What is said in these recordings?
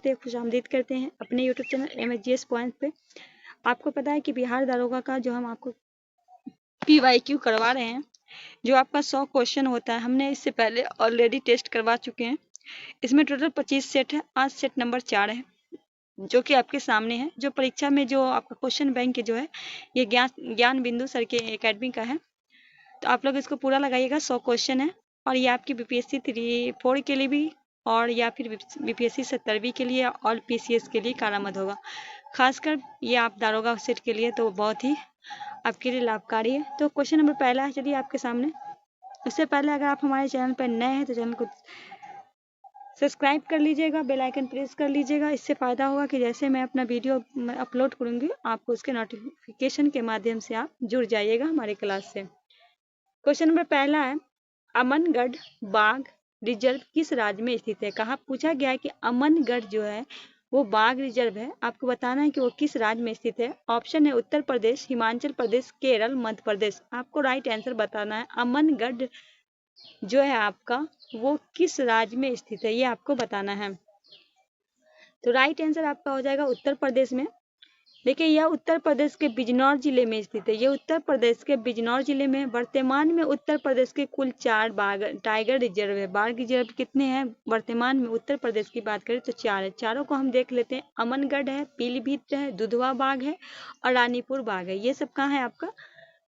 खुशामदीद करते हैं अपने यूट्यूब चैनल MSGS पॉइंट पे। आपको पता है कि बिहार दारोगा का जो हम आपको PYQ करवा रहे हैं, जो आपका 100 क्वेश्चन होता है, हमने इससे पहले ऑलरेडी टेस्ट करवा चुके हैं। इसमें टोटल 25 सेट है। आज सेट नंबर 4 है जो कि आपके सामने है। जो परीक्षा में जो आपका क्वेश्चन बैंक जो है ये ज्ञान बिंदु सर के एकेडमी का है, तो आप लोग इसको पूरा लगाइएगा। 100 क्वेश्चन है और ये आपकी BPSC 3-4 के लिए भी और या फिर BPSC 70वीं के लिए और PCS के लिए कारआमद होगा। खासकर ये आप दारोगा सेट के लिए तो बहुत ही आपके लिए लाभकारी है। तो क्वेश्चन नंबर पहला है, चलिए आपके सामने। उससे पहले अगर आप हमारे चैनल पर नए हैं तो चैनल को सब्सक्राइब कर लीजिएगा, बेल आइकन प्रेस कर लीजिएगा। इससे फ़ायदा होगा कि जैसे मैं अपना वीडियो अपलोड करूँगी आपको उसके नोटिफिकेशन के माध्यम से आप जुड़ जाइएगा हमारे क्लास से। क्वेश्चन नंबर पहला है, अमनगढ़ बाघ रिजर्व किस राज्य में स्थित है? कहा पूछा गया है कि अमनगढ़ जो है वो बाघ रिजर्व है, आपको बताना है कि वो किस राज्य में स्थित है। ऑप्शन है उत्तर प्रदेश, हिमाचल प्रदेश, केरल, मध्य प्रदेश। आपको राइट आंसर बताना है। अमनगढ़ जो है आपका वो किस राज्य में स्थित है, ये आपको बताना है। तो राइट आंसर आपका हो जाएगा उत्तर प्रदेश में। देखिए यह उत्तर प्रदेश के बिजनौर जिले में स्थित है। ये उत्तर प्रदेश के बिजनौर जिले में। वर्तमान में उत्तर प्रदेश के कुल 4 बाघ टाइगर रिजर्व है। बाघ रिजर्व कितने हैं वर्तमान में? उत्तर प्रदेश की बात करें तो 4 है। चारों को हम देख लेते हैं। अमनगढ़ है, पीलीभीत है, दुधवा बाघ है और रानीपुर बाघ है। ये सब कहाँ है आपका?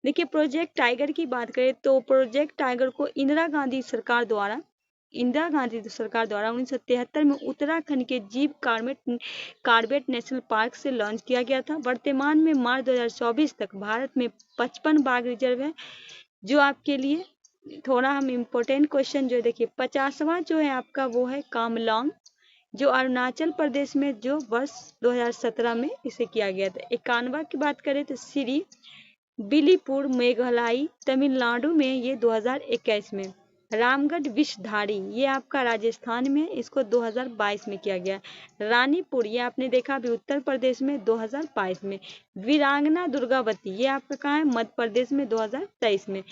देखिए प्रोजेक्ट टाइगर की बात करें तो प्रोजेक्ट टाइगर को इंदिरा गांधी सरकार द्वारा 1973 में उत्तराखंड के जीव कार्बेट नेशनल पार्क से लॉन्च किया गया था। वर्तमान में मार्च 2024 तक भारत में 55 बाघ रिजर्व है। जो आपके लिए थोड़ा हम इम्पोर्टेंट क्वेश्चन जो देखिए 50वां जो है आपका वो है कामलोंग, जो अरुणाचल प्रदेश में जो वर्ष 2017 में इसे किया गया था। 51वां की बात करें तो श्री बिलीपुर मेघालय तमिलनाडु में ये 2021 में। रामगढ़ विषधारी ये आपका राजस्थान में, इसको 2022 में किया गया। रानीपुर ये आपने देखा अभी उत्तर प्रदेश में 2022 में। वीरांगना दुर्गावती ये आपका कहाँ है? मध्य प्रदेश में 2023 में।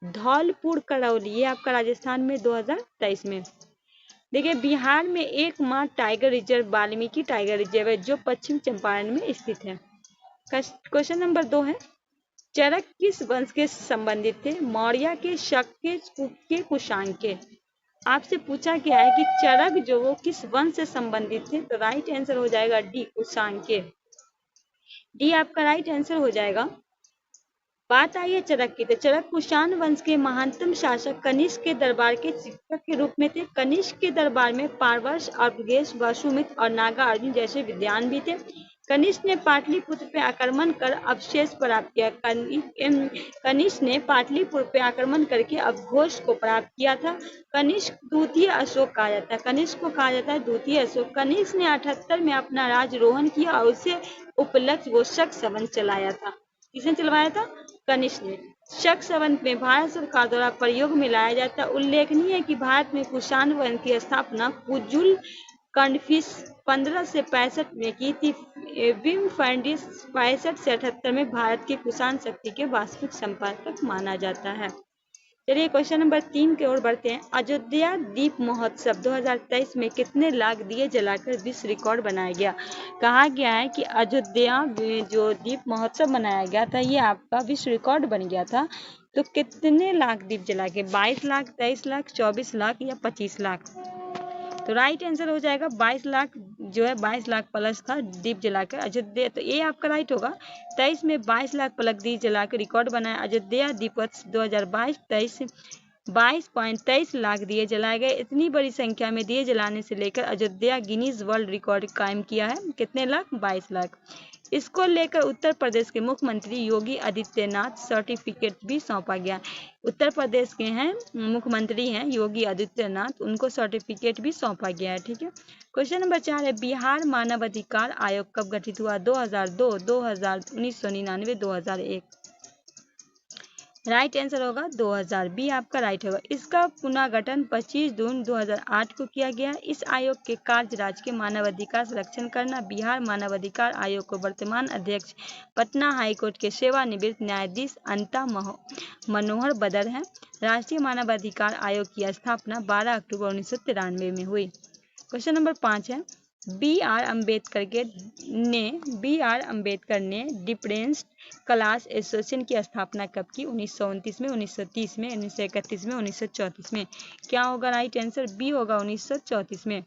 धौलपुर करौली ये आपका राजस्थान में 2023 में। देखिए बिहार में एकमात्र tiger reserve Valmiki tiger reserve है जो पश्चिम चंपारण में स्थित है। क्वेश्चन नंबर 2 है, चरक किस वंश के संबंधित थे? मौर्य के, शक के, कुषाण के। आपसे पूछा गया है कि चरक जो वो किस वंश से संबंधित थे, तो राइट आंसर हो जाएगा डी, कुषाण के। डी आपका राइट आंसर हो जाएगा। बात आई है चरक की, तो चरक कुषाण वंश के महानतम शासक कनिष्क के दरबार के शिक्षक के रूप में थे। कनिष्क के दरबार में पारवर्ष, अर्भगेश, वसुमित्र और नागार्जुन जैसे विद्वान भी थे। कनिष्क ने पाटलिपुत्र पे आक्रमण कर अवशेष प्राप्त किया। कनिष्क ने पाटलिपुत्र पे आक्रमण करके अवघोष को प्राप्त किया था। कनिष्क द्वितीय अशोक कहा जाता है। कनिष्क को कहा जाता है द्वितीय अशोक। कनिष्क ने 78 में अपना राज्यारोहण किया और उसे उपलक्ष्य वो शक संवत चलाया था। किसने चलवाया था? कनिष्क ने। शक संवत में भारत सरकार द्वारा प्रयोग में लाया जाता है। उल्लेखनीय है कि भारत में कुषाण वंश की स्थापना कुजुल कन्फिस 15 से 65 में की थी। विमफैंडिस 65 से 78 में भारत की कुषाण शक्ति के वास्तविक संपादक माना जाता है। चलिए क्वेश्चन नंबर 3 की ओर बढ़ते हैं। अयोध्या दीप महोत्सव 2023 में कितने लाख दिए जलाकर विश्व रिकॉर्ड बनाया गया? कहा गया है कि अयोध्या में जो दीप महोत्सव मनाया गया था ये आपका विश्व रिकॉर्ड बन गया था। तो कितने लाख दीप जला के? 22 लाख, 23 लाख, 24 लाख या 25 लाख? तो राइट आंसर हो जाएगा 22 लाख जो है 22 लाख प्लस था दीप जलाकर अयोध्या। तो ये आपका राइट होगा। 23 में 22 लाख प्लस दीप जलाकर रिकॉर्ड बनाया। अयोध्या दीपोत्सव 2022-23 22.23 लाख दिए जलाए गए। इतनी बड़ी संख्या में दिए जलाने से लेकर अयोध्या गिनीज वर्ल्ड रिकॉर्ड कायम किया है। कितने लाख? 22 लाख। इसको लेकर उत्तर प्रदेश के मुख्यमंत्री योगी आदित्यनाथ सर्टिफिकेट भी सौंपा गया। उत्तर प्रदेश के हैं मुख्यमंत्री हैं योगी आदित्यनाथ, उनको सर्टिफिकेट भी सौंपा गया है। ठीक है। क्वेश्चन नंबर 4 है, बिहार मानव अधिकार आयोग कब गठित हुआ? 2002, 2000, 1999, 2001? राइट आंसर होगा 2000। बी आपका राइट होगा। इसका पुनर्गठन 25 जून 2008 को किया गया। इस आयोग के कार्य राज्य के मानवाधिकार संरक्षण करना। बिहार मानवाधिकार आयोग को वर्तमान अध्यक्ष पटना हाईकोर्ट के सेवानिवृत्त न्यायाधीश अनिता मनोहर बदर हैं। राष्ट्रीय मानवाधिकार आयोग की स्थापना 12 अक्टूबर 1993 में हुई। क्वेश्चन नंबर 5 है, बी आर अम्बेडकर ने डिफरेंस क्लास एसोसिएशन की स्थापना कब की? 1929 में, 1930 में, 1931 में, 1934 में। क्या होगा राइट आंसर? बी होगा 1934 में।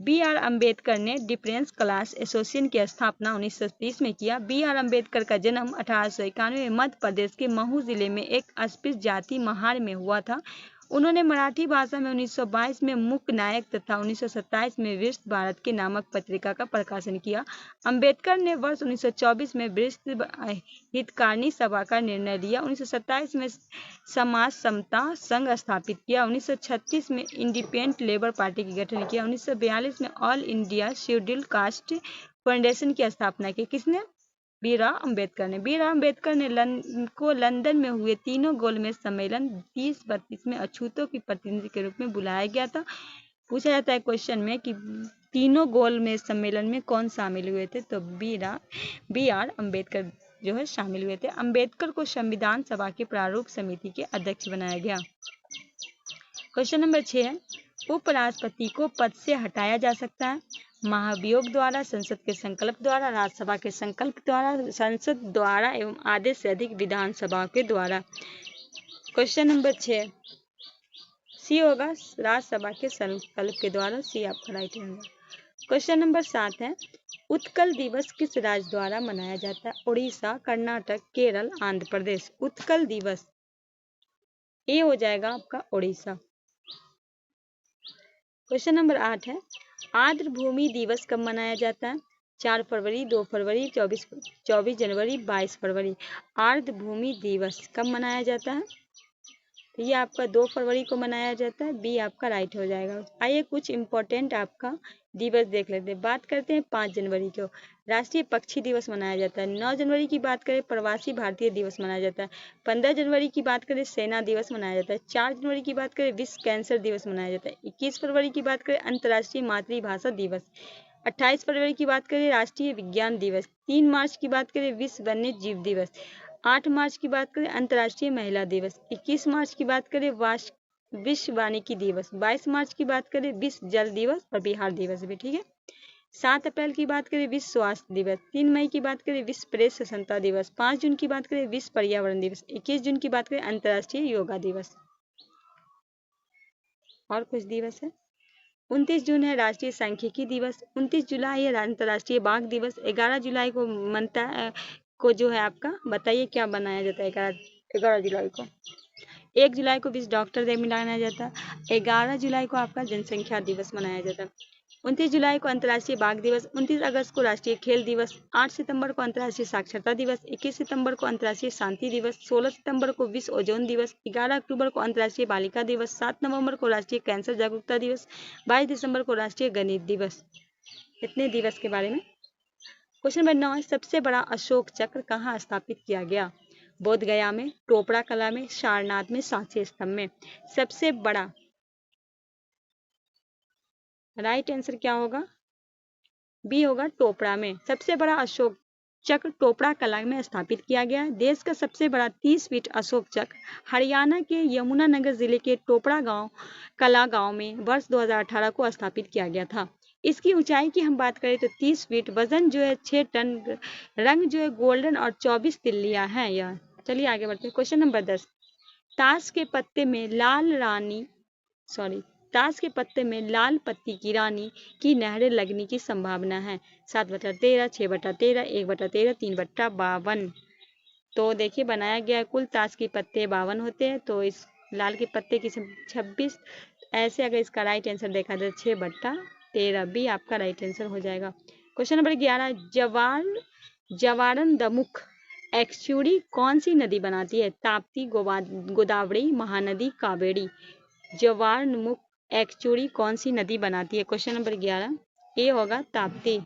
बी आर अम्बेडकर ने डिफरेंस क्लास एसोसिएशन की स्थापना 1930 में किया। बी आर अम्बेडकर का जन्म 1891 में मध्य प्रदेश के महू जिले में एक अस्पृश्य जाति महार में हुआ था। उन्होंने मराठी भाषा में 1922 में मूक नायक तथा 1927 में विश्व भारत के नामक पत्रिका का प्रकाशन किया। अम्बेडकर ने वर्ष 1924 में विश्व हितकारिणी सभा का निर्णय लिया। 1927 में समाज समता संघ स्थापित किया। 1936 में इंडिपेंडेंट लेबर पार्टी की गठन किया। 1942 में all India scheduled caste foundation की स्थापना की। किसने? बी आर अम्बेडकर ने। बी आर अम्बेडकर ने लंदन में हुए तीनों गोलमेज सम्मेलन 30-32 में अछूतों की प्रतिनिधि के रूप में बुलाया गया था। पूछा जाता है क्वेश्चन में कि तीनों गोलमेज सम्मेलन में कौन शामिल हुए थे? तो बी आर अम्बेडकर जो है शामिल हुए थे। अम्बेडकर को संविधान सभा के प्रारूप समिति के अध्यक्ष बनाया गया। क्वेश्चन नंबर 6 है, उपराष्ट्रपति को पद से हटाया जा सकता है महाभियोग द्वारा, संसद के संकल्प द्वारा, राज्यसभा के संकल्प द्वारा, संसद द्वारा एवं आधे से अधिक विधानसभा के द्वारा। क्वेश्चन नंबर 6 सी होगा राज्यसभा के संकल्प के द्वारा। सी आपका राइट आंसर। क्वेश्चन नंबर 7 है, उत्कल दिवस किस राज्य द्वारा मनाया जाता है? उड़ीसा, कर्नाटक, केरल, आंध्र प्रदेश। उत्कल दिवस ए हो जाएगा आपका उड़ीसा। क्वेश्चन नंबर 8 है, आर्द्र भूमि दिवस कब मनाया जाता है? 4 फरवरी, 2 फरवरी, 24 जनवरी, 22 फरवरी। आर्द्र भूमि दिवस कब मनाया जाता है? तो ये आपका 2 फरवरी को मनाया जाता है। बी आपका राइट हो जाएगा। आइए कुछ इंपॉर्टेंट आपका दिवस देख लेते हैं। बात करते हैं 5 जनवरी को राष्ट्रीय पक्षी दिवस मनाया जाता है। 9 जनवरी की बात करें प्रवासी भारतीय दिवस मनाया जाता है। 15 जनवरी की बात करें सेना दिवस मनाया जाता है। 4 जनवरी की बात करें विश्व कैंसर दिवस मनाया जाता है। 21 फरवरी की बात करें अंतर्राष्ट्रीय मातृभाषा दिवस। 28 फरवरी की बात करें राष्ट्रीय विज्ञान दिवस। 3 मार्च की बात करें विश्व वन्य जीव दिवस। 8 मार्च की बात करें अंतर्राष्ट्रीय महिला दिवस। 21 मार्च की बात करें विश्व वानिकी दिवस। 22 मार्च की बात करें विश्व जल दिवस और बिहार दिवस भी। ठीक है। 7 अप्रैल की बात करें विश्व स्वास्थ्य दिवस। 3 मई की बात करें विश्व प्रेस स्वतंत्रता दिवस। 5 जून की बात करें विश्व पर्यावरण दिवस। 21 जून की बात करें अंतर्राष्ट्रीय योगा दिवस। और कुछ दिवस है। 29 जून है राष्ट्रीय सांख्यिकी दिवस। 29 जुलाई है अंतर्राष्ट्रीय बाघ दिवस। 11 जुलाई को को जो है आपका बताइए क्या बनाया जाता है 11 जुलाई को? 1 जुलाई को विश्व डॉक्टर डे मनाया जाता है। 11 जुलाई को आपका जनसंख्या दिवस मनाया जाता है। 29 जुलाई को अंतर्राष्ट्रीय बाघ दिवस। 29 अगस्त को राष्ट्रीय खेल दिवस। 8 सितंबर को अंतर्राष्ट्रीय साक्षरता दिवस। 21 सितंबर को अंतर्राष्ट्रीय शांति दिवस। 16 सितंबर को विश्व ओजोन दिवस। 11 अक्टूबर को अंतर्राष्ट्रीय बालिका दिवस। 7 नवंबर को राष्ट्रीय कैंसर जागरूकता दिवस। 22 दिसंबर को राष्ट्रीय गणित दिवस। इतने दिवस के बारे में। क्वेश्चन नंबर 9 सबसे बड़ा अशोक चक्र कहाँ स्थापित किया गया? बोध गया में, टोपड़ा कला में, सारनाथ में, सांची स्तंभ में। सबसे बड़ा राइट आंसर क्या होगा? बी होगा टोपड़ा में। सबसे बड़ा अशोक चक्र टोपड़ा कला में स्थापित किया गया। देश का सबसे बड़ा 30 फीट अशोक चक्र हरियाणा के यमुनानगर जिले के टोपड़ा कला गांव में वर्ष 2018 को स्थापित किया गया था। इसकी ऊंचाई की हम बात करें तो 30 फीट, वजन जो है 6 टन, रंग जो है गोल्डन और 24 तिल्लियां हैं यह। चलिए आगे बढ़ते हैं। क्वेश्चन नंबर 10 ताश के पत्ते में लाल पत्ती की रानी की नहरें लगने की संभावना है। 7/13, 6/13, 1/13, 3/52। तो देखिए बनाया गया कुल ताश के पत्ते 52 होते हैं, तो इस लाल के पत्ते की 26। ऐसे अगर इसका राइट आंसर देखा जाए 6/13 भी आपका राइट आंसर हो जाएगा। क्वेश्चन नंबर 11 जवारनदमुख एक्चुड़ी कौन सी नदी बनाती है? ताप्ती, गोदावरी, महानदी, कावेरी। जवारनमुख एक्चुड़ी कौन सी नदी बनाती है? क्वेश्चन नंबर 11 ए होगा Tapti.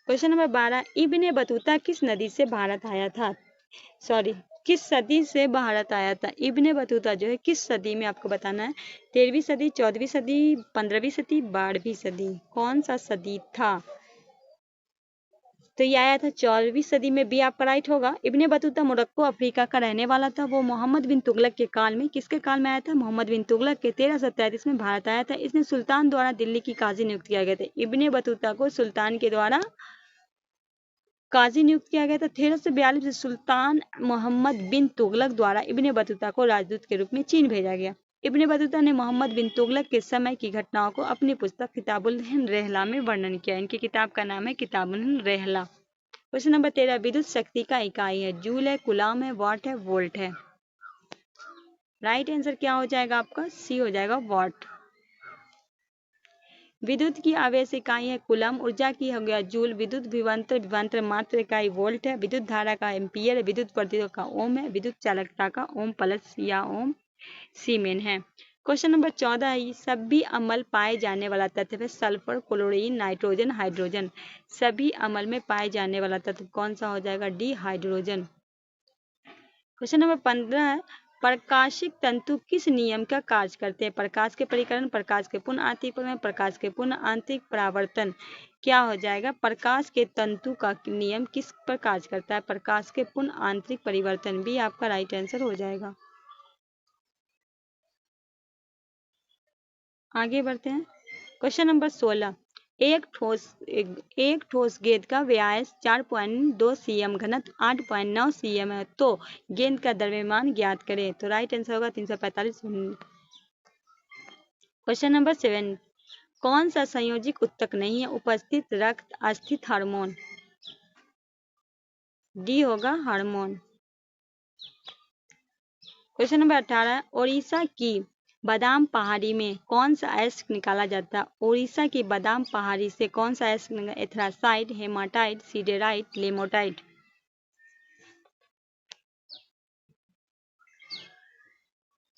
Question number 12 Ibn Battuta किस नदी से भारत आया था? किस सदी से भारत आया था? इब्ने बतूता जो है किस सदी में आपको बताना है? 13वीं सदी, 14वीं सदी, 15वीं सदी, 12वीं सदी। कौन सा सदी था? तो ये आया था 14वीं सदी में, बी आपका राइट होगा। इब्ने बतूता मोरक्को अफ्रीका का रहने वाला था। वो मोहम्मद बिन तुगलक के काल में, किसके काल में आया था? मोहम्मद बिन तुगलक के 1333 में भारत आया था। इसने सुल्तान द्वारा दिल्ली की काजी नियुक्त किया गया था। इब्ने बतूता को सुल्तान के द्वारा काजी नियुक्त किया गया था। 1342 में सुल्तान मोहम्मद बिन तुगलक द्वारा इब्ने बतूता को राजदूत के रूप में चीन भेजा गया। इब्ने बतूता ने मोहम्मद बिन तुगलक के समय की घटनाओं को अपनी पुस्तक किताबुल रहला में वर्णन किया। इनकी किताब का नाम है किताबुल रहला। क्वेश्चन नंबर 13, विद्युत शक्ति का इकाई है? जूल है, कुलाम है, वाट है, वोल्ट है? राइट आंसर क्या हो जाएगा आपका? सी हो जाएगा, वाट। विद्युत की आवेश इकाई है कूलम, ऊर्जा की हो गया जूल, विद्युत विभवांतर मात्र इकाई वोल्ट है, विद्युत धारा का एम्पियर, विद्युत प्रतिरोध का ओम है, विद्युत चालकता का ओम प्लस या ओम सीमेन है। क्वेश्चन नंबर 14 है, सभी अम्ल पाए जाने वाला तत्व है सल्फर, क्लोरीन, नाइट्रोजन, हाइड्रोजन। सभी अम्ल में पाए जाने वाला तत्व कौन सा हो जाएगा? D, hydrogen. क्वेश्चन नंबर 15 है, प्रकाशिक तंतु किस नियम का कार्य करते हैं? प्रकाश के परिकरण, प्रकाश के पुनः आंतरिक परिवर्तन, प्रकाश के पुनः आंतरिक परावर्तन। क्या हो जाएगा? प्रकाश के तंतु का नियम किस पर कार्य करता है? प्रकाश के पुनः आंतरिक परिवर्तन। भी आपका राइट आंसर हो जाएगा। आगे बढ़ते हैं। क्वेश्चन नंबर 16, एक ठोस गेंद का व्यास 4.2 cm घनत्व 8.9 cm है, तो गेंद का द्रव्यमान ज्ञात करें। तो राइट आंसर होगा 345। क्वेश्चन नंबर 7, कौन सा संयोजित उत्तक नहीं है? उपस्थित रक्त, अस्थित हार्मोन। डी होगा हार्मोन। क्वेश्चन नंबर 18, ओडिशा की बादाम पहाड़ी में कौन सा अयस्क निकाला जाता है? ओडिशा की बादाम पहाड़ी से कौन सा अयस्क? एथ्रासाइट, हेमाटाइट, सीडेराइट, लेमोटाइट।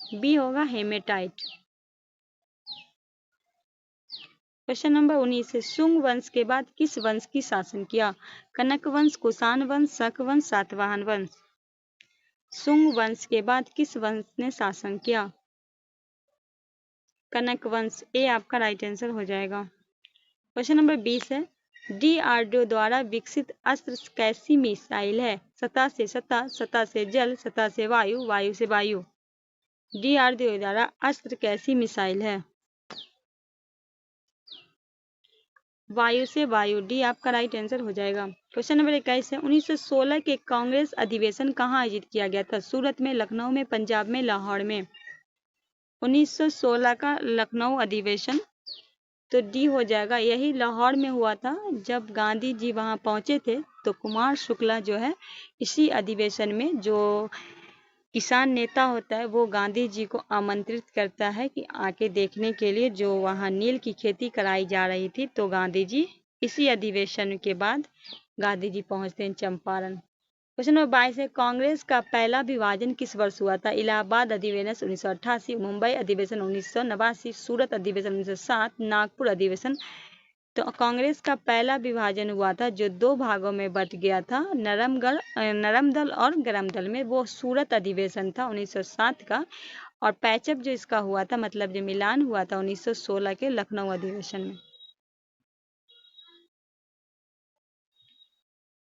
बी होगा हेमेटाइट। क्वेश्चन नंबर 19 है, शुंग वंश के बाद किस वंश की शासन किया? कनक वंश, कुषाण वंश, शक वंश, सातवाहन वंश। शुंग वंश के बाद किस वंश ने शासन किया? कनक वंश। ए आपका राइट आंसर हो जाएगा। क्वेश्चन नंबर 20 है, DRDO द्वारा विकसित अस्त्र कैसी मिसाइल है? सतह से सतह, सतह से जल, सतह से वायु, वायु से वायु। DRDO द्वारा अस्त्र कैसी मिसाइल है? वायु से वायु। डी आपका राइट आंसर हो जाएगा। क्वेश्चन नंबर 21 है, 1916 के कांग्रेस अधिवेशन कहाँ आयोजित किया गया था? सूरत में, लखनऊ में, पंजाब में, लाहौर में। 1916 का लखनऊ अधिवेशन, तो डी हो जाएगा। यही लाहौर में हुआ था। जब गांधी जी वहां पहुंचे थे तो कुमार शुक्ला जो है इसी अधिवेशन में, जो किसान नेता होता है, वो गांधी जी को आमंत्रित करता है कि आके देखने के लिए जो वहां नील की खेती कराई जा रही थी। तो गांधी जी इसी अधिवेशन के बाद गांधी जी पहुंचते हैं चंपारण। क्वेश्चन नंबर 22 है, कांग्रेस का पहला विभाजन किस वर्ष हुआ था? इलाहाबाद अधिवेशन 1988, मुंबई अधिवेशन 1989, सूरत अधिवेशन 1907, नागपुर अधिवेशन। तो कांग्रेस का पहला विभाजन हुआ था जो दो भागों में बट गया था, नरम दल और गरम दल में। वो सूरत अधिवेशन था 1907 का, और पैचअप जो इसका हुआ था, मतलब जो मिलान हुआ था 1916 के लखनऊ अधिवेशन में।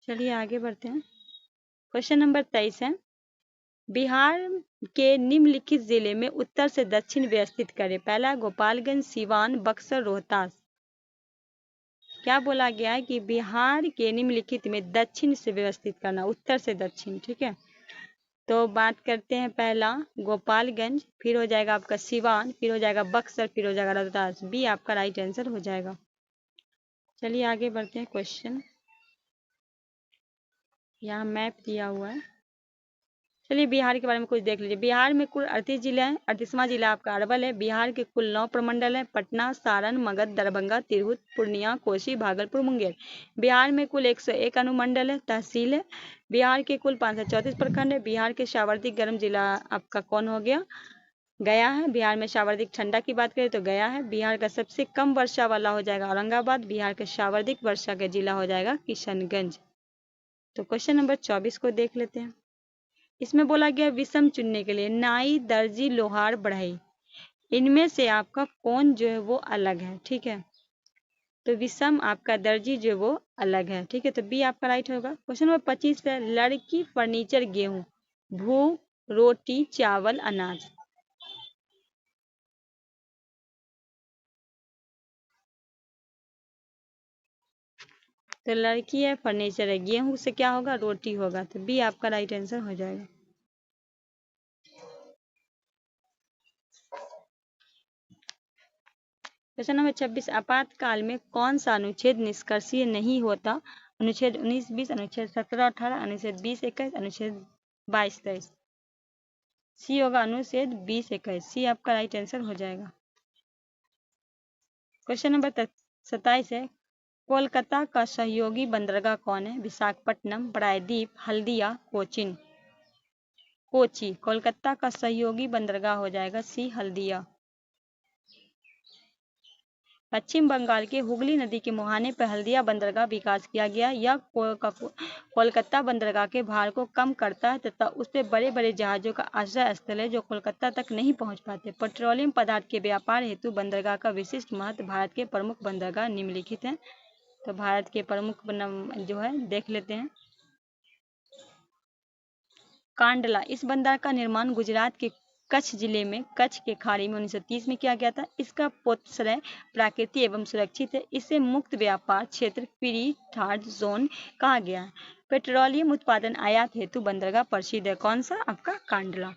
चलिए आगे बढ़ते हैं। क्वेश्चन नंबर 23 है, बिहार के निम्नलिखित जिले में उत्तर से दक्षिण व्यवस्थित करें। पहला गोपालगंज, सीवान, बक्सर, रोहतास। क्या बोला गया है कि बिहार के निम्नलिखित में दक्षिण से व्यवस्थित करना, उत्तर से दक्षिण। ठीक है, तो बात करते हैं पहला गोपालगंज, फिर हो जाएगा आपका सीवान, फिर हो जाएगा बक्सर, फिर हो जाएगा रोहतास। बी आपका राइट आंसर हो जाएगा। चलिए आगे बढ़ते हैं। क्वेश्चन यहाँ मैप दिया हुआ है। चलिए बिहार के बारे में कुछ देख लीजिए। बिहार में कुल 38 जिले हैं। 38वां जिला आपका अरवल है। बिहार के कुल 9 प्रमंडल हैं, पटना, सारण, मगध, दरभंगा, तिरहुत, पूर्णिया, कोसी, भागलपुर, मुंगेर। बिहार में कुल 101 अनुमंडल है, तहसील है। बिहार के कुल 534 प्रखंड है। बिहार के सर्वाधिक गर्म जिला आपका कौन हो गया? गया है। बिहार में सर्वाधिक ठंडा की बात करें तो गया है। बिहार का सबसे कम वर्षा वाला हो जाएगा औरंगाबाद। बिहार का सर्वाधिक वर्षा का जिला हो जाएगा किशनगंज। तो क्वेश्चन नंबर 24 को देख लेते हैं। इसमें बोला गया विषम चुनने के लिए, नाई, दर्जी, लोहार, बढ़ई, इनमें से आपका कौन जो है वो अलग है। ठीक है, तो विषम आपका दर्जी जो वो अलग है। ठीक है, तो बी आपका राइट होगा। क्वेश्चन नंबर 25 है, लड़की फर्नीचर गेहूं भूख रोटी चावल अनाज। तो लड़की है फर्नीचर है, गेहूं से क्या होगा, रोटी होगा, तो बी आपका राइट आंसर हो जाएगा। क्वेश्चन नंबर 26, आपातकाल में कौन सा अनुच्छेद निष्कर्षीय नहीं होता। अनुच्छेद 19-20, अनुच्छेद 17-18, अनुच्छेद 20-21, अनुच्छेद 22-23। सी होगा अनुच्छेद 20-21, सी आपका राइट आंसर हो जाएगा। क्वेश्चन नंबर 27 है, कोलकाता का सहयोगी बंदरगाह कौन है। विशाखापट्टनम, प्रायद्वीप, हल्दिया, कोचीन। कोची, कोलकाता का सहयोगी बंदरगाह हो जाएगा सी हल्दिया। पश्चिम बंगाल के हुगली नदी के मुहाने पर हल्दिया बंदरगाह विकास किया गया। यह कोलकाता बंदरगाह के भार को कम करता है तथा उससे बड़े बड़े जहाजों का आश्रय स्थल है जो कोलकाता तक नहीं पहुंच पाते। पेट्रोलियम पदार्थ के व्यापार हेतु बंदरगाह का विशिष्ट महत्व। भारत के प्रमुख बंदरगाह निम्नलिखित हैं। तो भारत के प्रमुख जो है देख लेते हैं। कांडला, इस बंदर का निर्माण गुजरात के कच्छ जिले में कच्छ के खाड़ी में 1930 में किया गया था। इसका पोतश्रय प्राकृतिक एवं सुरक्षित है। इसे मुक्त व्यापार क्षेत्र फ्री थर्ड जोन कहा गया है। पेट्रोलियम उत्पादन आयात हेतु बंदरगाह प्रसिद्ध है। कौन सा, आपका कांडला।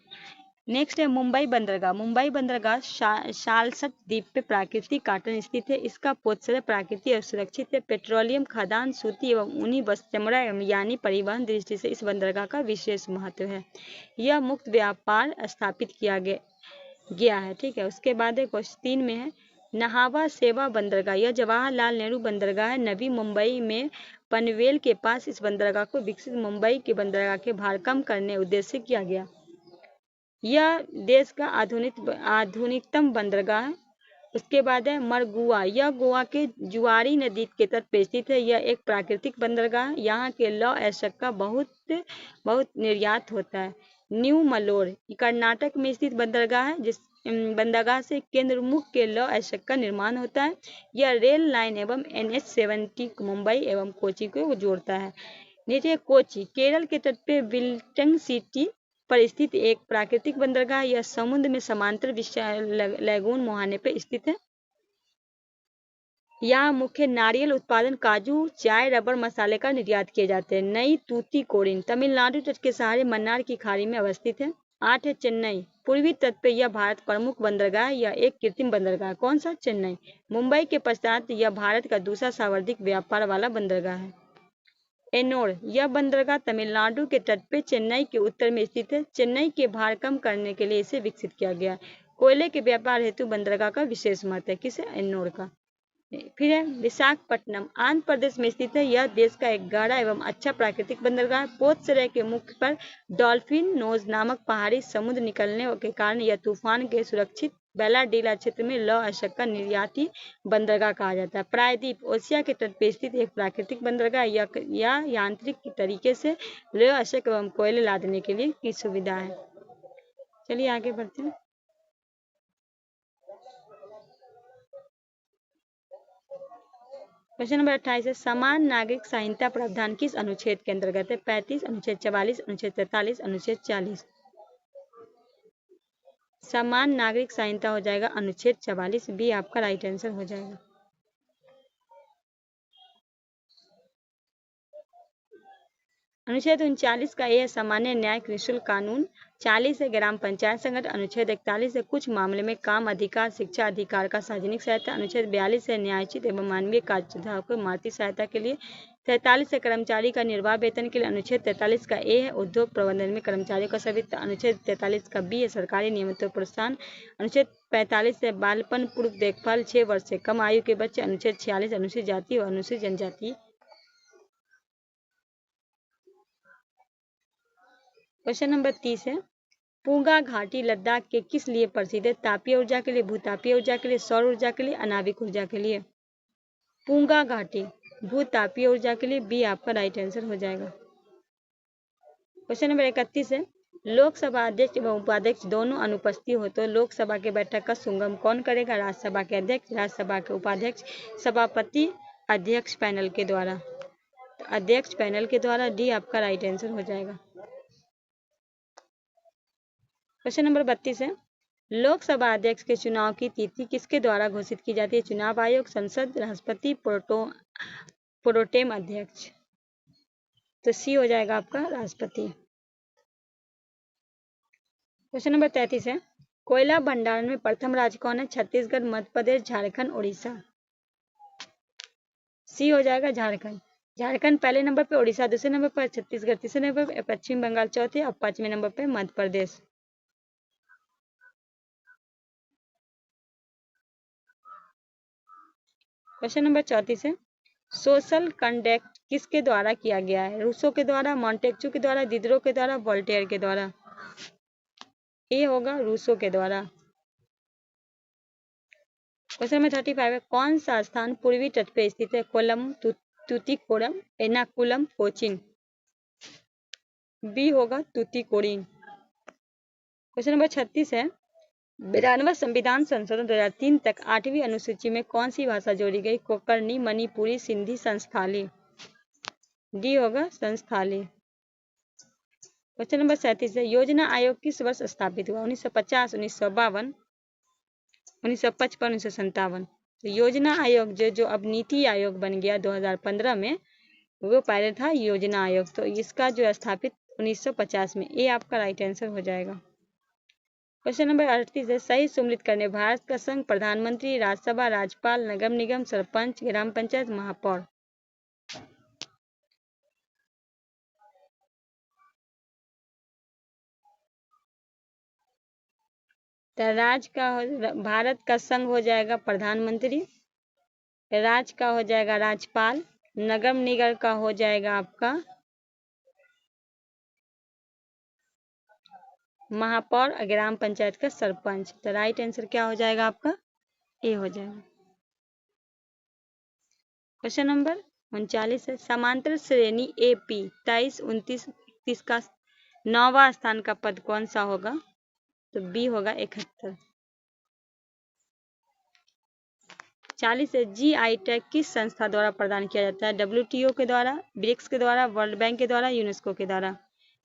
नेक्स्ट है मुंबई बंदरगाह। मुंबई बंदरगाह सालसट द्वीप पे प्राकृतिक काटन स्थित है। इसका पोतश्रय प्राकृतिक और सुरक्षित है। पेट्रोलियम खादान सूती एवं ऊनी वस्त्र चमड़ा एवं यानी परिवहन दृष्टि से इस बंदरगाह का विशेष महत्व है। यह मुक्त व्यापार स्थापित किया गया है। ठीक है, उसके बाद क्वेश्चन 3 में है, नहावा सेवा बंदरगाह। यह जवाहरलाल नेहरू बंदरगाह है नवी मुंबई में पनवेल के पास। इस बंदरगाह को विकसित मुंबई के बंदरगाह के भार कम करने उद्देश्य से किया गया। यह देश का आधुनिकतम बंदरगाह है। उसके बाद है मरगुआ। यह गोवा के जुआरी नदी के तट पर स्थित है। यह एक प्राकृतिक बंदरगाह है। यहाँ के लौह अयस्क का बहुत निर्यात होता है। न्यू मलोर कर्नाटक में स्थित बंदरगाह है। जिस बंदरगाह से केंद्रमुख के लौह अयस्क का निर्माण होता है। यह रेल लाइन एवं NH-70 मुंबई एवं कोची को जोड़ता है। नीचे कोची केरल के तट पे विल्टन सिटी पर स्थित एक प्राकृतिक बंदरगाह। यह समुद्र में समांतर विशाल लैगून मुहाने पर स्थित है। यहाँ मुख्य नारियल उत्पादन, काजू, चाय, रबर, मसाले का निर्यात किए जाते हैं। नई तूतीकोरिन तमिलनाडु तट के सहारे मन्नार की खाड़ी में अवस्थित है। 8 है चेन्नई। पूर्वी तट पे यह भारत प्रमुख बंदरगाह है। यह एक कृत्रिम बंदरगाह। कौन सा, चेन्नई। मुंबई के पश्चात यह भारत का दूसरा सर्वाधिक व्यापार वाला बंदरगाह है। एनोर, यह बंदरगाह तमिलनाडु के तट पे चेन्नई के उत्तर में स्थित है। चेन्नई के भार कम करने के लिए इसे विकसित किया गया। कोयले के व्यापार हेतु बंदरगाह का विशेष महत्व है। किसे, एनोर का। फिर है विशाखापट्टनम आंध्र प्रदेश में स्थित है। यह देश का एक गहरा एवं अच्छा प्राकृतिक बंदरगाह है। पोतश्रय के मुख पर डॉल्फिन नोज नामक पहाड़ी समुद्र निकलने के कारण यह तूफान के सुरक्षित बेलाडीला क्षेत्र में लौह अयस्क का निर्याती बंदरगाह कहा जाता है। प्रायद्वीप ओशिया के तट पर स्थित एक प्राकृतिक बंदरगाह। यह यांत्रिक तरीके से लौह अयस्क एवं कोयले लादने के लिए की सुविधा है। चलिए आगे बढ़ते हैं। क्वेश्चन नंबर 28 है, समान नागरिक संहिता प्रावधान किस अनुच्छेद के अंतर्गत है। 35, अनुच्छेद 44, अनुच्छेद 43, अनुच्छेद 40। समान नागरिक संहिता हो जाएगा अनुच्छेद 44, बी आपका राइट आंसर हो जाएगा। अनुच्छेद 39 का यह सामान्य न्यायिक निःशुल्क कानून। 40 है ग्राम पंचायत संगठन। अनुच्छेद 41 है कुछ मामले में काम अधिकार शिक्षा अधिकार का सार्वजनिक सहायता। अनुच्छेद 42 है न्यायोचित एवं मानवीय कार्यधाराओं को मानवीय सहायता के लिए। 43 है कर्मचारी का निर्वाह वेतन के लिए। अनुच्छेद 43 का ए है उद्योग प्रबंधन में कर्मचारियों का सविता। अनुच्छेद 43 का बी है सरकारी नियमित प्रोत्साहन। अनुच्छेद 45 है बालपन पूर्व देखभाल 6 वर्ष से कम आयु के बच्चे। अनुच्छेद 46 अनुसूचित जाति और अनुसूचित जनजाति। क्वेश्चन नंबर 30 है, पूंगा घाटी लद्दाख के किस लिए प्रसिद्ध है। तापीय ऊर्जा के लिए, भूतापीय ऊर्जा के लिए, सौर ऊर्जा के लिए, अनाविक ऊर्जा के लिए। पूंगा घाटी भूतापीय ऊर्जा के लिए, बी आपका राइट आंसर हो जाएगा। क्वेश्चन नंबर 31 है, लोकसभा अध्यक्ष एवं उपाध्यक्ष दोनों अनुपस्थित हो तो लोकसभा के बैठक का सुगम कौन करेगा? राज्यसभा के अध्यक्ष, राज्यसभा के उपाध्यक्ष, सभापति, अध्यक्ष पैनल के द्वारा। तो अध्यक्ष पैनल के द्वारा, डी आपका राइट आंसर हो जाएगा। क्वेश्चन नंबर 32 है, लोकसभा अध्यक्ष के चुनाव की तिथि किसके द्वारा घोषित की जाती है? चुनाव आयोग, संसद, राष्ट्रपति, प्रोटेम अध्यक्ष। तो सी हो जाएगा आपका राष्ट्रपति। क्वेश्चन नंबर 33 है, कोयला भंडारण में प्रथम राज्य कौन है? छत्तीसगढ़, मध्य प्रदेश, झारखंड, उड़ीसा। सी हो जाएगा झारखंड। झारखंड पहले नंबर पे, उड़ीसा दूसरे नंबर पर, छत्तीसगढ़ तीसरे नंबर पर, पश्चिम बंगाल चौथे और 5वें नंबर पे मध्य प्रदेश। क्वेश्चन नंबर 34 है, सोशल कंडक्ट किसके द्वारा किया गया है? रूसो के द्वारा, मॉन्टेक्चू के द्वारा, दिदरो के द्वारा, वोल्टेयर के द्वारा। ए होगा रूसो के द्वारा। क्वेश्चन नंबर 35 है, कौन सा स्थान पूर्वी तट पे स्थित है? कोलम, तूतीकोरम, एर्नाकुलम, कोचीन। बी होगा तूतीकोरिन। क्वेश्चन नंबर 36 है, 92वां संविधान संशोधन 2003 तक 8वीं अनुसूची में कौन सी भाषा जोड़ी गई? कोंकणी, मणिपुरी, सिंधी, संस्थाली। डी होगा संस्थाली। क्वेश्चन नंबर 37 है, योजना आयोग किस वर्ष स्थापित हुआ? 1950, 1952, 1955, 1957। तो योजना आयोग जो अब नीति आयोग बन गया 2015 में, वो पहले था योजना आयोग। तो इसका जो स्थापित 1950 में। ए आपका राइट आंसर हो जाएगा। क्वेश्चन नंबर 38 है, सही सम्मिलित करने भारत का संघ प्रधानमंत्री, राज्यसभा, राज्यपाल, नगर निगम, सरपंच, ग्राम पंचायत, महापौर। भारत का संघ हो जाएगा प्रधानमंत्री, राज्य का हो जाएगा राज्यपाल, नगर निगम का हो जाएगा आपका महापौर, ग्राम पंचायत का सरपंच। तो राइट आंसर क्या हो जाएगा आपका? ए हो जाएगा। क्वेश्चन नंबर 39 है, समांतर श्रेणी AP 23, 29, 31 का 9वां स्थान का पद कौन सा होगा? तो बी होगा 71। 40 है, GI टैग किस संस्था द्वारा प्रदान किया जाता है? WTO के द्वारा, ब्रिक्स के द्वारा, वर्ल्ड बैंक के द्वारा, यूनेस्को के द्वारा।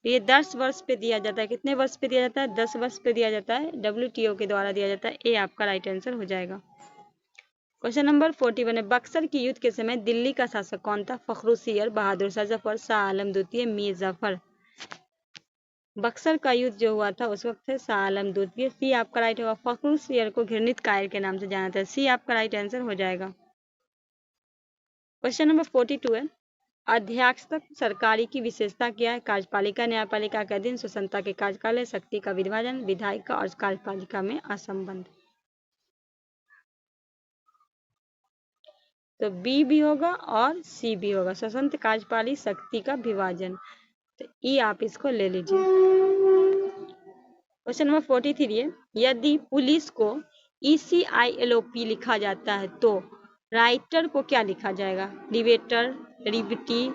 ये 10 वर्ष पे दिया जाता है। कितने वर्ष पे दिया जाता है? 10 वर्ष पे दिया जाता है। WTO के द्वारा दिया जाता है। ए आपका राइट आंसर हो जाएगा। क्वेश्चन नंबर 41 है, बक्सर की युद्ध के समय दिल्ली का शासक कौन था? फखरुद्दीन, बहादुर शाह जफर, शाह आलम द्वितीय, मीर जाफर। बक्सर का युद्ध जो हुआ था उस वक्त है शाह आलम द्वितीय। सी आपका राइट होगा। फखरुद्दीन को घृणित कायर के नाम से जाना था। सी आपका राइट आंसर हो जाएगा। क्वेश्चन नंबर 42 है, अध्यक्षता सरकारी की विशेषता क्या है? कार्यपालिका, न्यायपालिका का अधीन, स्वतंत्रता के कार्यकाल, शक्ति का विभाजन, विधायिका और कार्यपालिका में असंबंध। तो बी भी होगा और सी भी होगा, स्वतंत्र, कार्यपालिका, शक्ति का विभाजन। तो ई आप इसको ले लीजिए। क्वेश्चन नंबर 43 है, यदि पुलिस को ECILOP लिखा जाता है तो राइटर को क्या लिखा जाएगा? रिवेटर, रिविटी,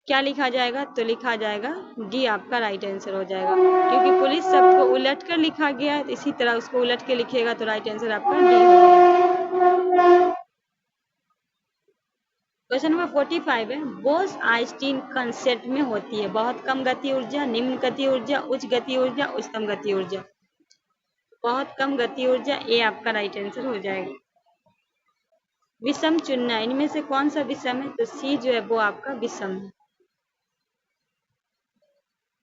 क्या लिखा जाएगा? तो लिखा जाएगा डी आपका राइट आंसर हो जाएगा, क्योंकि पुलिस शब्द को उलट कर लिखा गया है, इसी तरह उसको उलट के लिखिएगा तो राइट आंसर आपका डी होगा। क्वेश्चन नंबर 45 है, बोस आइंस्टीन कंसेप्ट में होती है बहुत कम गति ऊर्जा, निम्न गति ऊर्जा, उच्च गति ऊर्जा, उच्चतम गति ऊर्जा। बहुत कम गति ऊर्जा। ए आपका राइट आंसर हो जाएगा। विषम चुनना, इनमें से कौन सा विषम है? तो सी जो है वो आपका विषम है।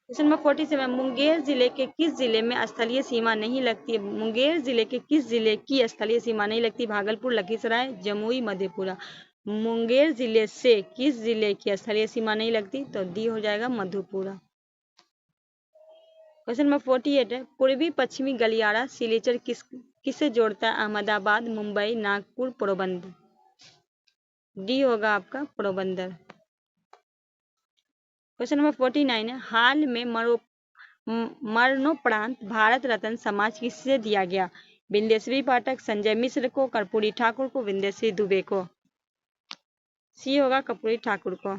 क्वेश्चन नंबर 47, मुंगेर जिले के किस जिले में स्थलीय सीमा नहीं लगती है? मुंगेर जिले के किस जिले की स्थलीय सीमा नहीं लगती? भागलपुर, लखीसराय, जमुई, मधेपुरा। मुंगेर जिले से किस जिले की स्थलीय सीमा नहीं लगती? तो डी हो जाएगा मधेपुरा। क्वेश्चन नंबर 48 है, पूर्वी पश्चिमी गलियारा सिलेचर किसे जोड़ता है? अहमदाबाद, मुंबई, नागपुर, पोरबंदर। डी होगा आपका पोरबंदर। क्वेश्चन नंबर 49 है, हाल में मरणोपरांत भारत रत्न समाज किसे दिया गया? विंध्यश्री पाठक, संजय मिश्र को, कर्पूरी ठाकुर को, विंध्यश्री दुबे को। सी होगा कर्पूरी ठाकुर को।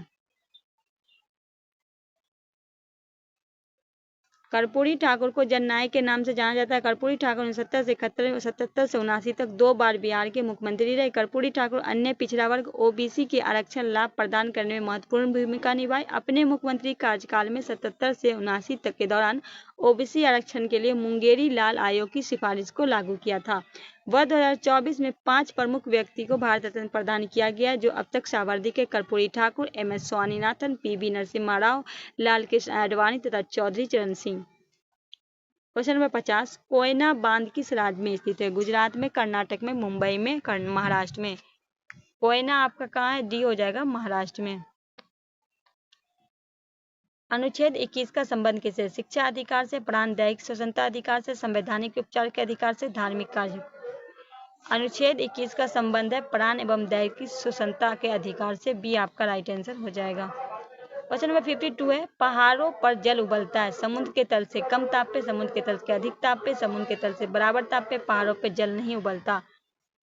कर्पूरी ठाकुर को जननायक के नाम से जाना जाता है। कर्पूरी ठाकुर 1977 से 79 तक 2 बार बिहार के मुख्यमंत्री रहे। कर्पूरी ठाकुर अन्य पिछड़ा वर्ग ओबीसी के आरक्षण लाभ प्रदान करने में महत्वपूर्ण भूमिका निभाई। अपने मुख्यमंत्री कार्यकाल में 77 से 79 तक के दौरान ओबीसी आरक्षण के लिए मुंगेरी लाल आयोग की सिफारिश को लागू किया था। वर्ष 2024 में 5 प्रमुख व्यक्ति को भारत रत्न प्रदान किया गया, जो अब तक साबरदी के कर्पूरी ठाकुर, एम.एस. स्वामीनाथन, पी.वी. नरसिम्हा राव, लाल कृष्ण आडवाणी तथा चौधरी चरण सिंह। क्वेश्चन नंबर 50, कोयना बांध किस राज्य में स्थित है? गुजरात में, कर्नाटक में, मुंबई में, महाराष्ट्र में। कोयना आपका कहाँ है? डी हो जाएगा, महाराष्ट्र में। अनुच्छेद 21 का संबंध किससे? शिक्षा अधिकार से, प्राण दैहिक स्वतंत्रता अधिकार से, संवैधानिक उपचार के अधिकार से, धार्मिक कार्य। अनुच्छेद 21 का संबंध है प्राण एवं दैहिक स्वतंत्रता के अधिकार से। बी आपका राइट आंसर हो जाएगा। क्वेश्चन नंबर 52 है, पहाड़ों पर जल उबलता है। समुद्र के तल से कम ताप पे, समुद्र के तल से अधिक ताप पे, समुद्र के तल से बराबर ताप पे, पहाड़ों पे जल नहीं उबलता।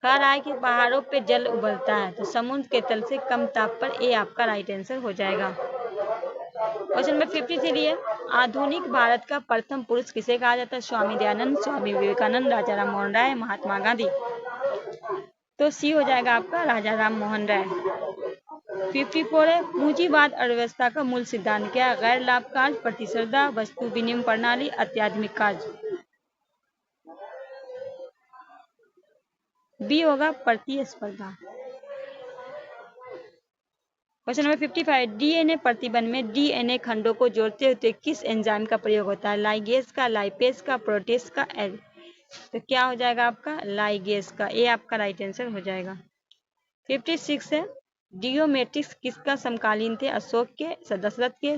कह रहा है कि पहाड़ों पे जल उबलता है, तो समुद्र के तल से कम ताप पर। ए आपका राइट आंसर हो जाएगा। क्वेश्चन नंबर 53 है, आधुनिक भारत का प्रथम पुरुष किसे कहा जाता है? स्वामी दयानंद, स्वामी विवेकानंद, राजा राम मोहन राय, महात्मा गांधी। तो सी हो जाएगा आपका राजा राम मोहन राय। 54 है, पूंजीवाद अर्थव्यवस्था का मूल सिद्धांत क्या है? गैर लाभ कार्य, प्रतिस्पर्धा, वस्तु विनिमय प्रणाली, अत्याधुनिक कार्य। बी होगा प्रतिस्पर्धा। क्वेश्चन नंबर 55, डीएनए प्रतिबंध में डीएनए खंडों को जोड़ते हुए किस एंजाइम का प्रयोग होता है? लाइगेज का, लाइपेज का, प्रोटेज का, एल। तो क्या हो जाएगा आपका? लाइगेज का। ए आपका राइट आंसर हो जाएगा। 56 है, डियोमेट्रिक्स किसका समकालीन थे? अशोक के, दशरथ के,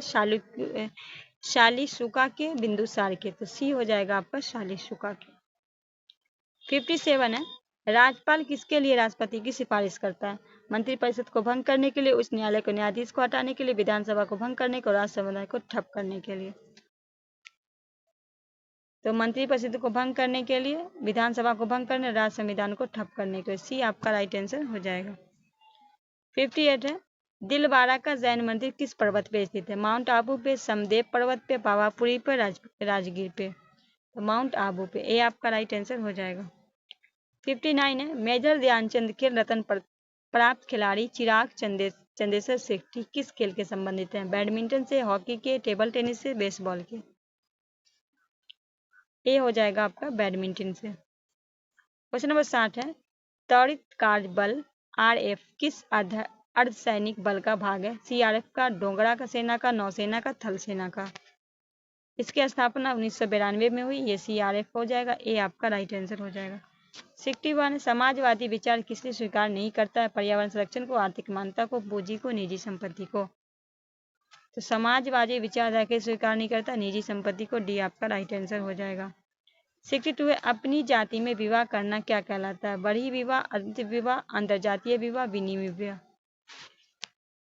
शालीशुका के, बिंदुसार के। तो सी हो जाएगा आपका शालीशुका के। 57 है, राज्यपाल किसके लिए राष्ट्रपति की सिफारिश करता है? मंत्रिपरिषद को भंग करने के लिए, उच्च न्यायालय को न्यायाधीश को हटाने के लिए, विधानसभा को भंग करने को, राज्य समुदाय को ठप करने के लिए। तो मंत्रिपरिषद को भंग करने के लिए, विधानसभा को भंग करने, राज्य संविधान को ठप करने के लिए। सी आपका राइट आंसर हो जाएगा। 58 है, दिलवारा का जैन मंदिर किस पर्वत पे स्थित है? माउंट आबू पे, समदेव पर्वत पे, पावापुरी पे, राजगीर पे। तो माउंट आबू पे। ए आपका राइट आंसर हो जाएगा। 59 है, मेजर ध्यानचंद खेल रत्न प्राप्त खिलाड़ी चिराग चंदेश्वर सेठी किस खेल के संबंधित हैं? बैडमिंटन से, हॉकी के, टेबल टेनिस से, बेसबॉल के। ए हो जाएगा आपका बैडमिंटन से। क्वेश्चन नंबर 60 है, त्वरित कार्य बल आरएफ किस अर्धसैनिक बल का भाग है? सीआरएफ का, डोगरा का सेना का, नौसेना का, थल सेना का। इसकी स्थापना 1992 में हुई। ये सीआरएफ हो जाएगा। ए आपका राइट आंसर हो जाएगा। 61 समाजवादी विचार किसे स्वीकार नहीं करता है? पर्यावरण संरक्षण को, आर्थिक मान्यता को, पूंजी को, निजी संपत्ति को। तो समाजवादी विचारधारा के स्वीकार नहीं करता, निजी संपत्ति को। डी आपका राइट आंसर हो जाएगा। 62 है, अपनी जाति में विवाह करना क्या कहलाता है? बढ़ी विवाह, अंतर विवाह, अंतरजातीय विवाह, विनिमय विवाह।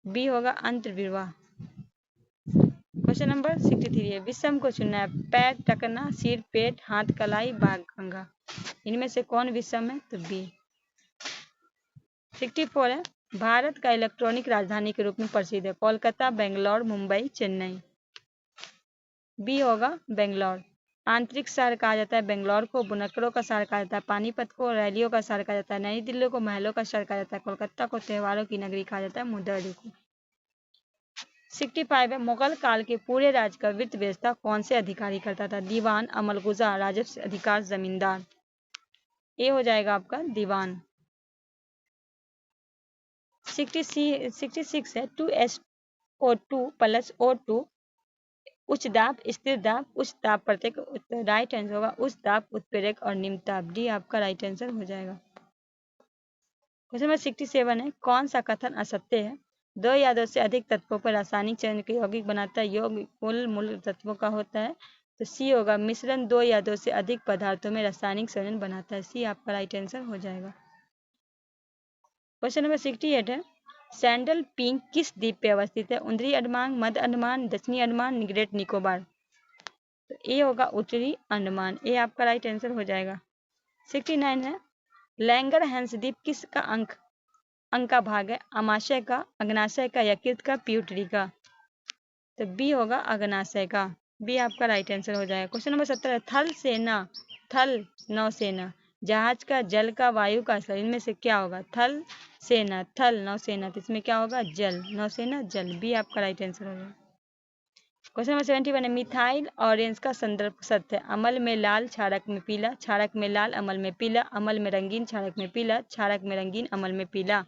बी होगा अंतर विवाह। क्वेश्चन नंबर 63 है, विषम को चुनना है। पैर टकना, सिर पेट, हाथ कलाई, बाघ गंगा। इनमें से कौन विषम है? तो बी। 64 है, भारत का इलेक्ट्रॉनिक राजधानी के रूप में प्रसिद्ध है। कोलकाता, बेंगलोर, मुंबई, चेन्नई। बी होगा बेंगलोर। आंतरिक शहर कहा जाता है बेंगलोर को, बुनकरों का शहर कहा जाता है पानीपत को, रैलियों का शहर कहा जाता है नई दिल्ली को, महलों का शहर कहा जाता है कोलकाता को, त्योहारों की नगरी कहा जाता है मुंबई को। 65 है, मुगल काल के पूरे राज्य का वित्त व्यवस्था कौन से अधिकारी करता था? दीवान, अमलगुजा, राजस्व अधिकार, जमींदार। ए हो जाएगा आपका दीवान। 66 है, 2SO2 + O2 उच्च दाब, स्थिर दाब, उच्च दाब प्रत्येक। राइट आंसर होगा उच्च दाब, उत्प्रेरक और निम्न दाब। डी आपका राइट आंसर हो जाएगा। क्वेश्चन नंबर 67 है, कौन सा कथन असत्य है? 2 या 2 से अधिक तत्वों पर रासायनिक चयन के यौगिक बनाता है। यौगिक कुल मूल तत्वों का होता है। तो सी होगा मिश्रण 2 या 2 से अधिक पदार्थों में रासायनिक संयोजन बनाता है। सी आपका राइट आंसर हो जाएगा। क्वेश्चन नंबर 68 है, सैंडल पीक किस द्वीप पे अवस्थित है? उत्तरी अंडमान, मध्य अंडमान, दक्षिणी अंडमान, ग्रेट निकोबार। तो ए होगा उत्तरी अंडमान। ए आपका राइट आंसर हो जाएगा। 69 है, लैंगरहैंस द्वीप किस का अंक का भाग है? अमाशय का, अग्नाशय का, यकृत का, प्यूटरी का। तो बी होगा अग्नाशय का। बी आपका राइट आंसर हो जाएगा। क्वेश्चन नंबर 17, थल सेना, थल नौसेना, जहाज का, जल का, वायु का स्थल, इनमें से क्या होगा? थल सेना, थल नौसेना, तो इसमें क्या होगा? जल, नौसेना जल, बी आपका राइट आंसर हो जाएगा। क्वेश्चन नंबर 71 है, मिथाइल ऑरेंज का संदर्भ शब्द है। अमल में लाल, क्षारक में पीला, क्षारक में लाल, अमल में पीला, अमल में रंगीन, क्षारक में पीला, क्षारक में रंगीन, अमल में पीला।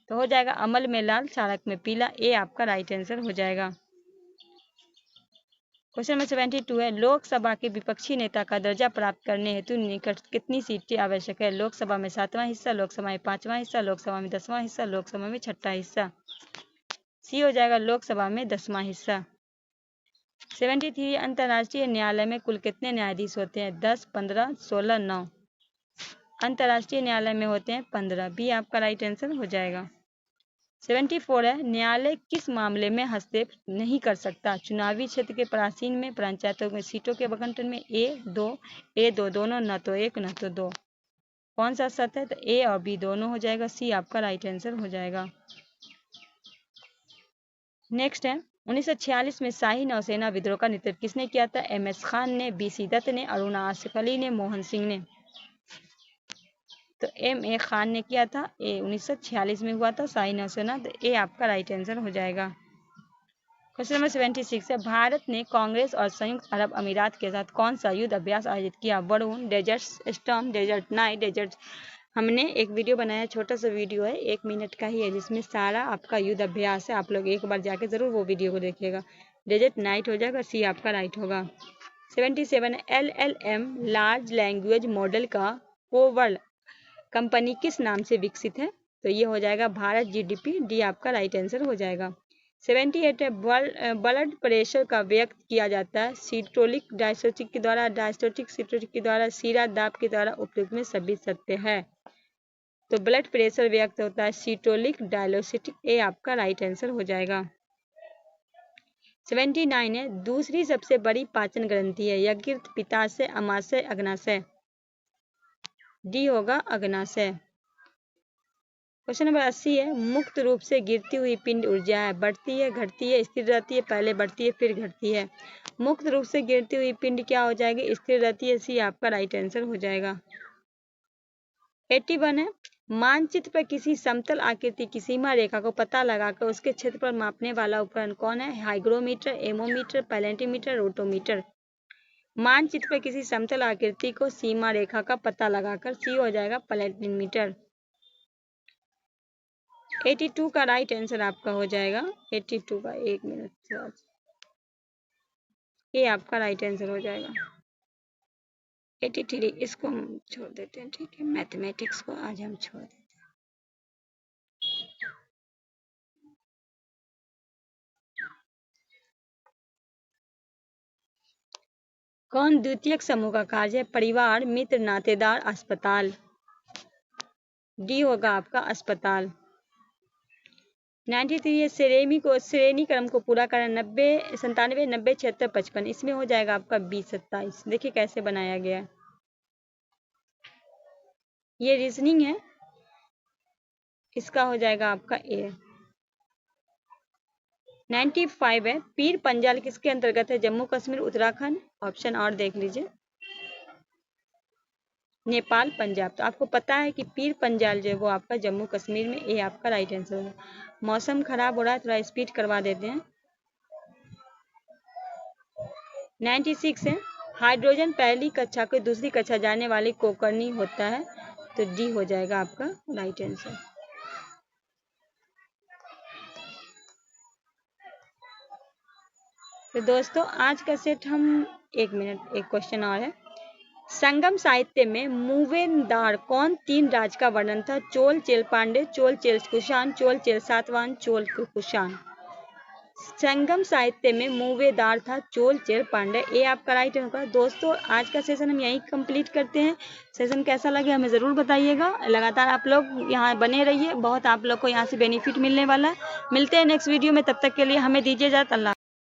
तो हो जाएगा अमल में लाल, क्षारक में पीला, ए आपका राइट आंसर हो जाएगा। क्वेश्चन नंबर 72 है, लोकसभा के विपक्षी नेता का दर्जा प्राप्त करने हेतु निकट कितनी सीटें आवश्यक है? लोकसभा में 7वां हिस्सा, लोकसभा में 5वां हिस्सा, लोकसभा में 10वां हिस्सा, लोकसभा में 6ठा हिस्सा। सी हो जाएगा लोकसभा में 10वां हिस्सा। 73, अंतर्राष्ट्रीय न्यायालय में कुल कितने न्यायाधीश होते हैं? 10, 15, 16, 9। अंतर्राष्ट्रीय न्यायालय में होते हैं 15, बी आपका राइट आंसर हो जाएगा। 74 है, न्यायालय किस मामले में हस्तक्षेप नहीं कर सकता? चुनावी क्षेत्र के प्राचीन में, पंचायतों में सीटों के बंटन में, ए दो दोनों, न तो एक न तो दो। कौन सा सत्य है? तो ए और बी दोनों हो जाएगा, सी आपका राइट आंसर हो जाएगा। नेक्स्ट है, 1946 में शाही नौसेना विद्रोह का नेतृत्व किसने किया था? MS खान ने, BC दत्त ने, अरुणा आसिफ अली ने, मोहन सिंह ने। तो MA खान ने किया था, ए 1946 में हुआ था शाही नौसेना, तो ए आपका राइट आंसर हो जाएगा। क्वेश्चन नंबर 76 है, भारत ने कांग्रेस और संयुक्त अरब अमीरात के साथ कौन सा युद्ध अभ्यास आयोजित किया? Varun, desert storm, desert night, desert. हमने एक वीडियो बनाया, छोटा सा वीडियो है, 1 मिनट का ही है, जिसमें सारा आपका युद्ध अभ्यास है। आप लोग एक बार जाके जरूर वो वीडियो को देखिएगा। डेजर्ट नाइट हो जाएगा, सी आपका राइट होगा। 77 LLM लार्ज लैंग्वेज मॉडल का कोवर्ड कंपनी किस नाम से विकसित है? तो ये हो जाएगा भारत GDP, डी आपका राइट आंसर हो जाएगा। 78 है, ब्लड प्रेशर का व्यक्त किया जाता है सिस्टोलिक डायस्टोलिक के द्वारा, डायस्टोलिक सिस्टोलिक के द्वारा, सीरा दाब के द्वारा, उपयुक्त में सभी सत्य है। तो ब्लड प्रेशर व्यक्त होता है सिस्टोलिक डायस्टोलिक, ए आपका राइट आंसर हो जाएगा। 79 है, दूसरी सबसे बड़ी पाचन ग्रंथि है? यकृत, पित्ताशय, अमाशय, अग्नाशय। डी होगा अग्नाशय। क्वेश्चन नंबर 80 है, मुक्त रूप से गिरती हुई पिंड ऊर्जा है? बढ़ती है, घटती है, स्थिर रहती है, पहले बढ़ती है फिर घटती है? मुक्त रूप से गिरती हुई पिंड क्या हो जाएगी? स्थिर रहती है, सी आपका राइट आंसर हो जाएगा। 81 है, मानचित्र पर किसी समतल आकृति की सीमा रेखा को पता लगाकर उसके क्षेत्र पर मापने वाला उपकरण कौन है? Hygrometer, एमोमीटर, पैलेंटीमीटर, rotameter. मानचित्र पर किसी समतल आकृति को सीमा रेखा का पता लगाकर, सी हो जाएगा पैलेंटीमीटर। 82 का राइट आंसर आपका हो जाएगा। 82 का 1 मिनट, ये आपका राइट आंसर हो जाएगा। 83 इसको हम छोड़ देते हैं, ठीक है, मैथमेटिक्स को आज हम छोड़ देते हैं। कौन द्वितीयक समूह का कार्य है? परिवार, मित्र, नातेदार, अस्पताल। डी होगा आपका अस्पताल। 93 श्रेणी क्रम को पूरा करना 97, 90, 76, 55, इसमें हो जाएगा आपका 20, 27। देखिए कैसे बनाया गया है, ये रीजनिंग है, इसका हो जाएगा आपका ए। 95 है, पीर पंजाल किसके अंतर्गत है? जम्मू कश्मीर, उत्तराखंड, ऑप्शन और देख लीजिए, नेपाल, पंजाब। तो आपको पता है कि पीर पंजाल जो है वो आपका जम्मू कश्मीर में, ए आपका राइट आंसर होगा। मौसम खराब हो रहा है, थोड़ा स्पीड करवा देते हैं। 96 है, हाइड्रोजन पहली कक्षा को दूसरी कक्षा जाने वाली कोकरनी होता है? तो डी हो जाएगा आपका राइट आंसर। तो दोस्तों आज का सेट हम 1 मिनट, एक क्वेश्चन और है, संगम साहित्य में मूवेंदार कौन 3 राज का वर्णन था? चोल, चेल पांडे, चोल, चेल कुषाण, चोल, चेल सातवाहन, चोल कुषाण। संगम साहित्य में मूवेदार था चोल, चेल पांडे, ए आपका राइट होगा। दोस्तों आज का सेशन हम यहीं कंप्लीट करते हैं। सेशन कैसा लगे हमें ज़रूर बताइएगा। लगातार आप लोग यहाँ बने रहिए, बहुत आप लोग को यहाँ से बेनिफिट मिलने वाला है। मिलते हैं नेक्स्ट वीडियो में, तब तक के लिए हमें दीजिए इजाज़त। अल्लाह।